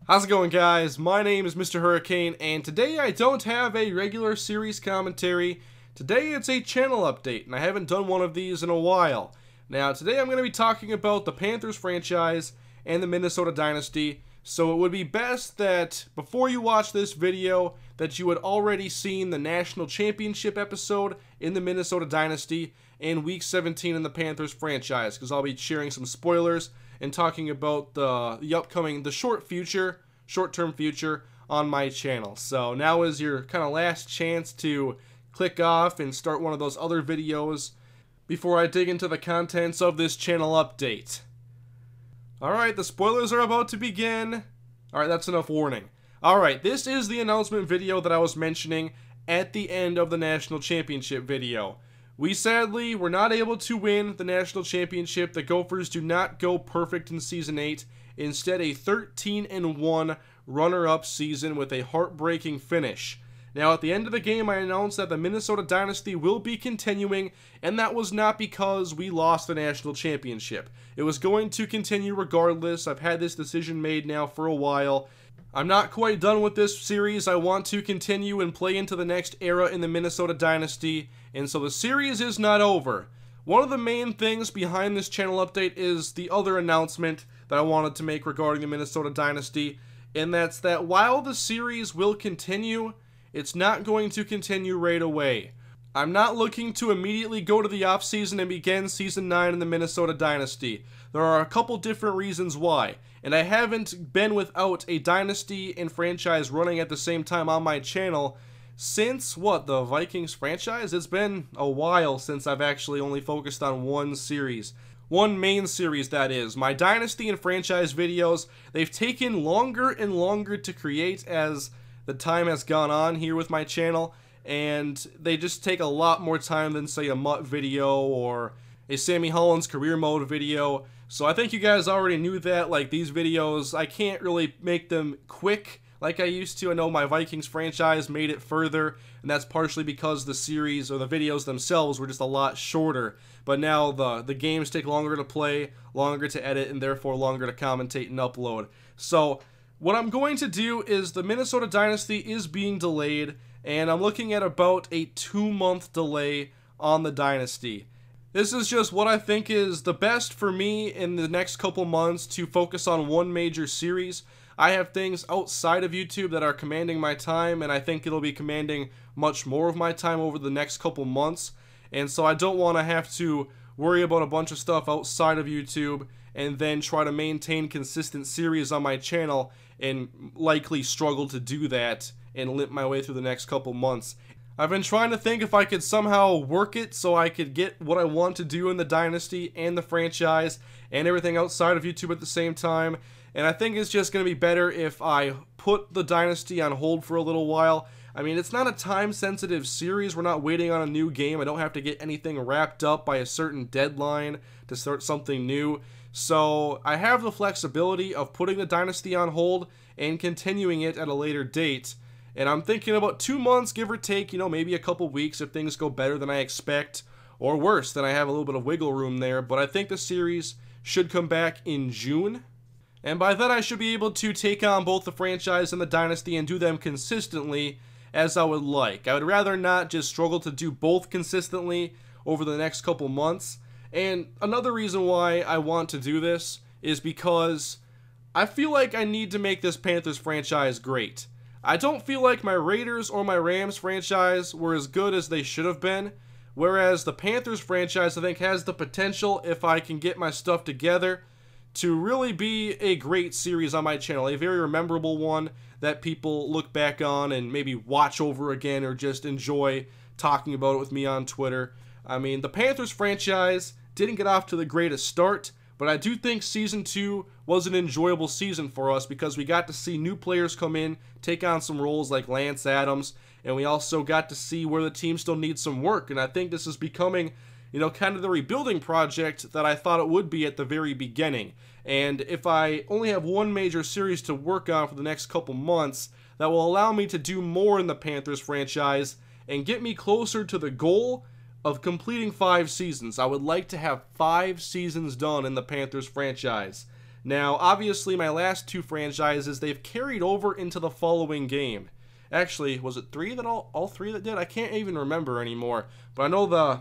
How's it going, guys? My name is MrHurriicane, and today I don't have a regular series commentary. Today it's a channel update, and I haven't done one of these in a while. Now, today I'm going to be talking about the Panthers franchise and the Minnesota Dynasty, so it would be best that before you watch this video that you had already seen the National Championship episode in the Minnesota Dynasty and Week 17 in the Panthers franchise, because I'll be sharing some spoilers and talking about the upcoming, short-term future on my channel. So now is your kind of last chance to click off and start one of those other videos before I dig into the contents of this channel update. Alright, the spoilers are about to begin. Alright, that's enough warning. Alright, this is the announcement video that I was mentioning at the end of the National Championship video. We sadly were not able to win the National Championship. The Gophers do not go perfect in Season 8. Instead, a 13-1 runner-up season with a heartbreaking finish. Now, at the end of the game, I announced that the Minnesota Dynasty will be continuing, and that was not because we lost the National Championship. It was going to continue regardless. I've had this decision made now for a while. I'm not quite done with this series. I want to continue and play into the next era in the Minnesota Dynasty, and so the series is not over. One of the main things behind this channel update is the other announcement that I wanted to make regarding the Minnesota Dynasty, and that's that while the series will continue, it's not going to continue right away. I'm not looking to immediately go to the offseason and begin Season 9 in the Minnesota Dynasty. There are a couple different reasons why, and I haven't been without a Dynasty and franchise running at the same time on my channel since, the Vikings franchise? It's been a while since I've actually only focused on one series. One main series, that is. My Dynasty and franchise videos, they've taken longer and longer to create as the time has gone on here with my channel, and they just take a lot more time than, say, a Mutt video or a Sammy Holland's career mode video. So I think you guys already knew that. Like, these videos, I can't really make them quick like I used to. I know my Vikings franchise made it further, and that's partially because the series or the videos themselves were just a lot shorter. But now the games take longer to play, longer to edit, and therefore longer to commentate and upload. So what I'm going to do is the Minnesota Dynasty is being delayed, and I'm looking at about a 2-month delay on the Dynasty. This is just what I think is the best for me in the next couple months to focus on one major series. I have things outside of YouTube that are commanding my time, and I think it'll be commanding much more of my time over the next couple months. And so I don't want to have to worry about a bunch of stuff outside of YouTube and then try to maintain consistent series on my channel and likely struggle to do that and limp my way through the next couple months. I've been trying to think if I could somehow work it so I could get what I want to do in the Dynasty and the franchise and everything outside of YouTube at the same time. And I think it's just going to be better if I put the Dynasty on hold for a little while. I mean, it's not a time-sensitive series. We're not waiting on a new game. I don't have to get anything wrapped up by a certain deadline to start something new. So I have the flexibility of putting the Dynasty on hold and continuing it at a later date. And I'm thinking about 2 months, give or take, maybe a couple weeks if things go better than I expect. Or worse, then I have a little bit of wiggle room there. But I think the series should come back in June. And by then I should be able to take on both the franchise and the Dynasty and do them consistently as I would like. I would rather not just struggle to do both consistently over the next couple months. And another reason why I want to do this is because I feel like I need to make this Panthers franchise great. I don't feel like my Raiders or my Rams franchise were as good as they should have been, whereas the Panthers franchise I think has the potential, if I can get my stuff together, to really be a great series on my channel, a very memorable one that people look back on and maybe watch over again or just enjoy talking about it with me on Twitter. I mean, the Panthers franchise didn't get off to the greatest start, but I do think Season 2 was an enjoyable season for us because we got to see new players come in, take on some roles like Lance Adams, and we also got to see where the team still needs some work, and I think this is becoming kind of the rebuilding project that I thought it would be at the very beginning. And if I only have one major series to work on for the next couple months, that will allow me to do more in the Panthers franchise and get me closer to the goal of completing 5 seasons. I would like to have 5 seasons done in the Panthers franchise. Now, obviously, my last two franchises, they've carried over into the following game. Actually, was it three that all three that did? I can't even remember anymore. But I know the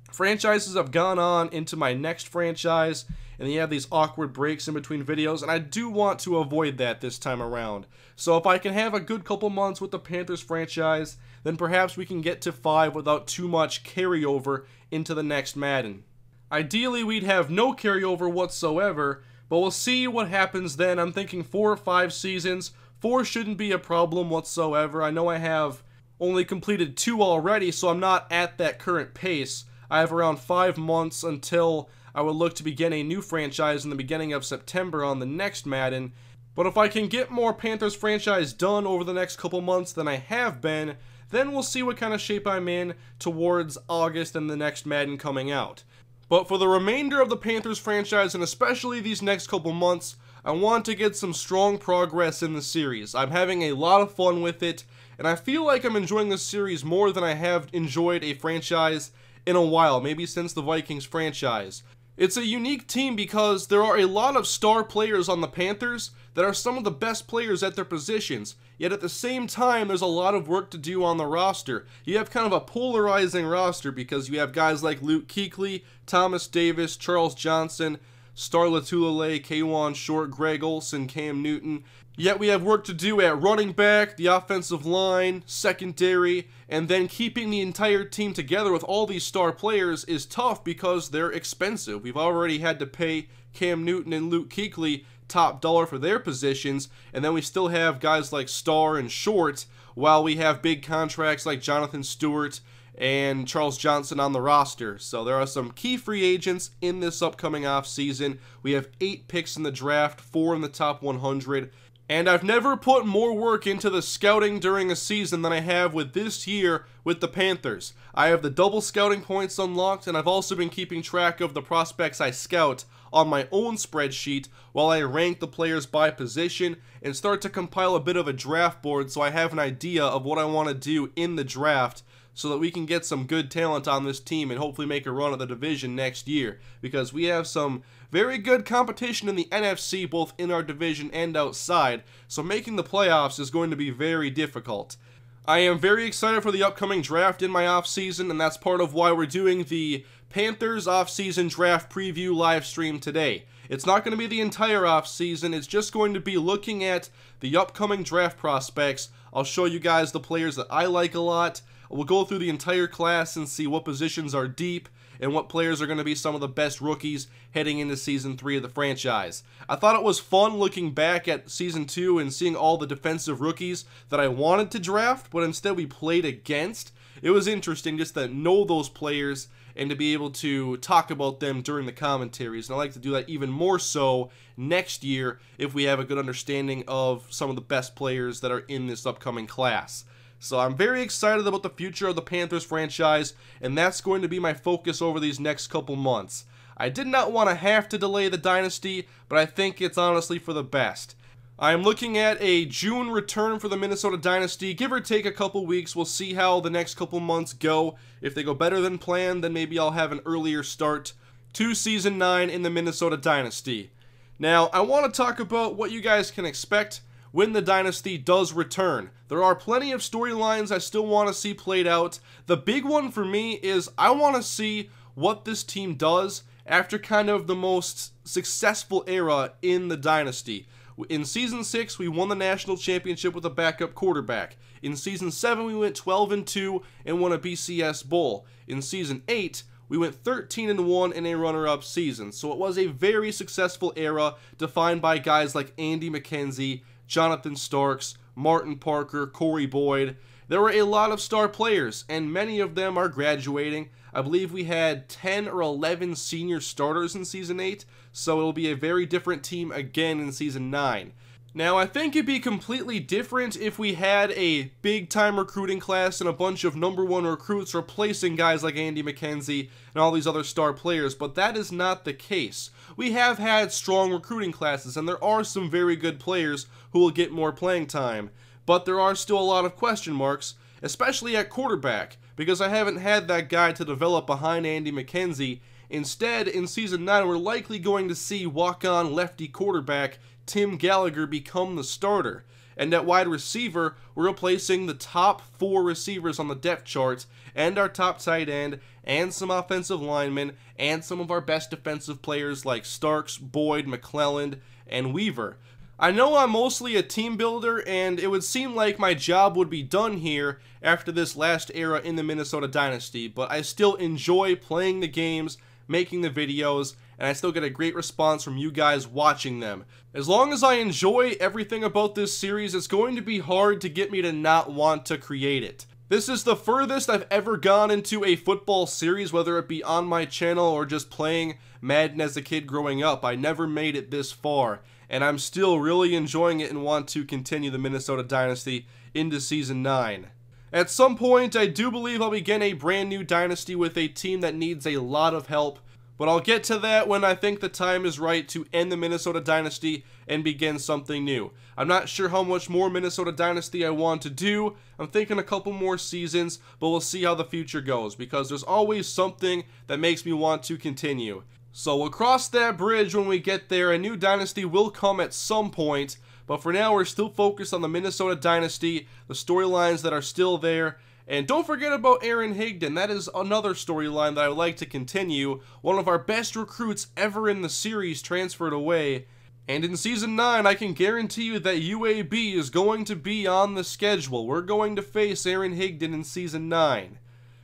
franchises have gone on into my next franchise, and you have these awkward breaks in between videos, and I do want to avoid that this time around. So if I can have a good couple months with the Panthers franchise, then perhaps we can get to 5 without too much carryover into the next Madden. Ideally, we'd have no carryover whatsoever, but we'll see what happens then. I'm thinking 4 or 5 seasons. 4 shouldn't be a problem whatsoever. I know I have only completed 2 already, so I'm not at that current pace. I have around 5 months until I would look to begin a new franchise in the beginning of September on the next Madden. But if I can get more Panthers franchise done over the next couple months than I have been, then we'll see what kind of shape I'm in towards August and the next Madden coming out. But for the remainder of the Panthers franchise, and especially these next couple months, I want to get some strong progress in the series. I'm having a lot of fun with it, and I feel like I'm enjoying this series more than I have enjoyed a franchise in a while, maybe since the Vikings franchise. It's a unique team because there are a lot of star players on the Panthers that are some of the best players at their positions, yet at the same time there's a lot of work to do on the roster. You have kind of a polarizing roster because you have guys like Luke Kuechly, Thomas Davis, Charles Johnson, Star Lotulelei, K'Wan Short, Greg Olsen, Cam Newton. Yet we have work to do at running back, the offensive line, secondary, and then keeping the entire team together with all these star players is tough because they're expensive. We've already had to pay Cam Newton and Luke Kuechly top dollar for their positions, and then we still have guys like Star and Short, while we have big contracts like Jonathan Stewart and Charles Johnson on the roster. So there are some key free agents in this upcoming offseason. We have 8 picks in the draft, 4 in the top 100. And I've never put more work into the scouting during a season than I have with this year with the Panthers. I have the double scouting points unlocked, and I've also been keeping track of the prospects I scout on my own spreadsheet while I rank the players by position and start to compile a bit of a draft board so I have an idea of what I want to do in the draft so that we can get some good talent on this team and hopefully make a run at the division next year, because we have some very good competition in the NFC, both in our division and outside, so making the playoffs is going to be very difficult. I am very excited for the upcoming draft in my offseason, and that's part of why we're doing the Panthers offseason draft preview live stream today. It's not going to be the entire offseason, it's just going to be looking at the upcoming draft prospects. I'll show you guys the players that I like a lot. We'll go through the entire class and see what positions are deep and what players are going to be some of the best rookies heading into Season 3 of the franchise. I thought it was fun looking back at Season 2 and seeing all the defensive rookies that I wanted to draft, but instead we played against. It was interesting just to know those players and to be able to talk about them during the commentaries. And I like to do that even more so next year if we have a good understanding of some of the best players that are in this upcoming class. So I'm very excited about the future of the Panthers franchise, and that's going to be my focus over these next couple months. I did not want to have to delay the Dynasty, but I think it's honestly for the best. I am looking at a June return for the Minnesota Dynasty, give or take a couple weeks. We'll see how the next couple months go. If they go better than planned, then maybe I'll have an earlier start to Season 9 in the Minnesota Dynasty. Now, I want to talk about what you guys can expect when the Dynasty does return. There are plenty of storylines I still want to see played out. The big one for me is I want to see what this team does after kind of the most successful era in the Dynasty. In Season 6, we won the national championship with a backup quarterback. In Season 7, we went 12-2 and won a BCS Bowl. In Season 8, we went 13-1 in a runner-up season. So it was a very successful era defined by guys like Andy McKenzie, Jonathan Starks, Martin Parker, Corey Boyd. There were a lot of star players, and many of them are graduating. I believe we had 10 or 11 senior starters in Season 8, so it'll be a very different team again in Season 9. Now, I think it'd be completely different if we had a big-time recruiting class and a bunch of #1 recruits replacing guys like Andy McKenzie and all these other star players, but that is not the case. We have had strong recruiting classes, and there are some very good players who will get more playing time, but there are still a lot of question marks, especially at quarterback, because I haven't had that guy to develop behind Andy McKenzie Instead, in Season 9, we're likely going to see walk-on lefty quarterback Tim Gallagher become the starter. And at wide receiver, we're replacing the top 4 receivers on the depth chart, and our top tight end, and some offensive linemen, and some of our best defensive players like Starks, Boyd, McClelland, and Weaver. I know I'm mostly a team builder, and it would seem like my job would be done here after this last era in the Minnesota Dynasty, but I still enjoy playing the games, making the videos, and I still get a great response from you guys watching them. As long as I enjoy everything about this series, it's going to be hard to get me to not want to create it. This is the furthest I've ever gone into a football series, whether it be on my channel or just playing Madden as a kid growing up. I never made it this far, and I'm still really enjoying it and want to continue the Minnesota Dynasty into Season 9. At some point, I do believe I'll begin a brand new Dynasty with a team that needs a lot of help, but I'll get to that when I think the time is right to end the Minnesota Dynasty and begin something new. I'm not sure how much more Minnesota Dynasty I want to do. I'm thinking a couple more seasons, but we'll see how the future goes, because there's always something that makes me want to continue. So we'll cross that bridge when we get there. A new Dynasty will come at some point, but for now we're still focused on the Minnesota Dynasty, the storylines that are still there. And don't forget about Aaron Higdon. That is another storyline that I would like to continue. One of our best recruits ever in the series transferred away. And in Season 9, I can guarantee you that UAB is going to be on the schedule. We're going to face Aaron Higdon in Season 9.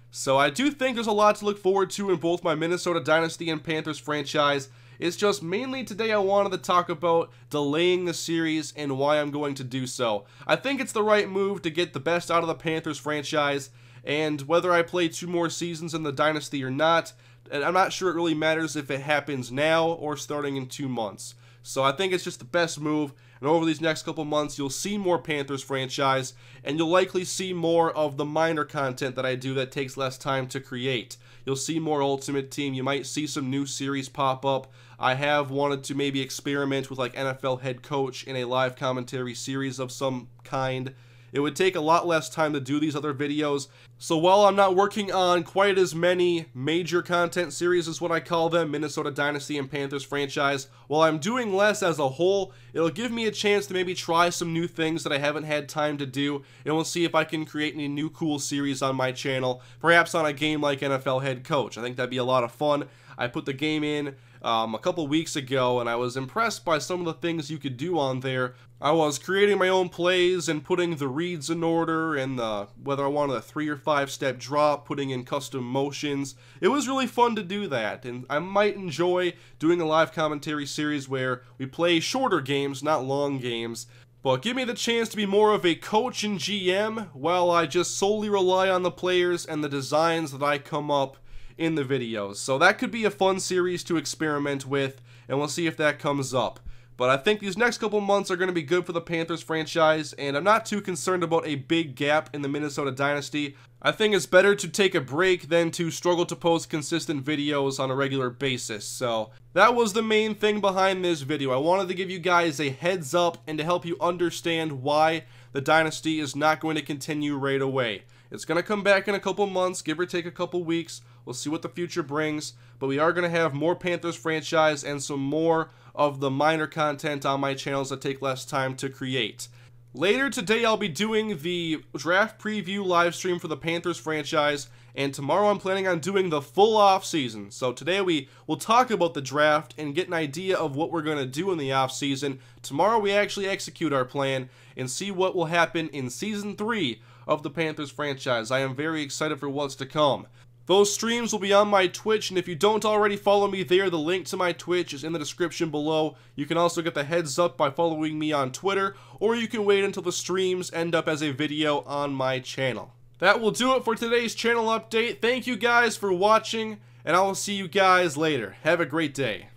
So I do think there's a lot to look forward to in both my Minnesota Dynasty and Panthers franchise. It's just mainly today I wanted to talk about delaying the series and why I'm going to do so. I think it's the right move to get the best out of the Panthers franchise, and whether I play 2 more seasons in the Dynasty or not, I'm not sure it really matters if it happens now or starting in 2 months. So I think it's just the best move, and over these next couple months you'll see more Panthers franchise, and you'll likely see more of the minor content that I do that takes less time to create. You'll see more Ultimate Team, you might see some new series pop up. I have wanted to maybe experiment with like NFL head coach in a live commentary series of some kind. It would take a lot less time to do these other videos, so while I'm not working on quite as many major content series is what I call them, Minnesota Dynasty and Panthers franchise, while I'm doing less as a whole, it'll give me a chance to maybe try some new things that I haven't had time to do, and we'll see if I can create any new cool series on my channel, perhaps on a game like NFL head coach. I think that'd be a lot of fun. I put the game in a couple weeks ago, and I was impressed by some of the things you could do on there. I was creating my own plays and putting the reads in order, and whether I wanted a 3 or 5 step drop, putting in custom motions. It was really fun to do that, and I might enjoy doing a live commentary series where we play shorter games, not long games. But give me the chance to be more of a coach and GM while I just solely rely on the players and the designs that I come up in the videos. So that could be a fun series to experiment with, and we'll see if that comes up. But I think these next couple months are going to be good for the Panthers franchise, and I'm not too concerned about a big gap in the Minnesota Dynasty. I think it's better to take a break than to struggle to post consistent videos on a regular basis. So that was the main thing behind this video. I wanted to give you guys a heads up and to help you understand why the Dynasty is not going to continue right away. It's going to come back in a couple months, give or take a couple weeks. We'll see what the future brings, but we are going to have more Panthers franchise and some more of the minor content on my channels that take less time to create. Later today, I'll be doing the draft preview live stream for the Panthers franchise, and tomorrow I'm planning on doing the full off season. So today we will talk about the draft and get an idea of what we're going to do in the off season. Tomorrow we actually execute our plan and see what will happen in Season 3 of the Panthers franchise. I am very excited for what's to come. Those streams will be on my Twitch, and if you don't already follow me there, the link to my Twitch is in the description below. You can also get the heads up by following me on Twitter, or you can wait until the streams end up as a video on my channel. That will do it for today's channel update. Thank you guys for watching, and I will see you guys later. Have a great day.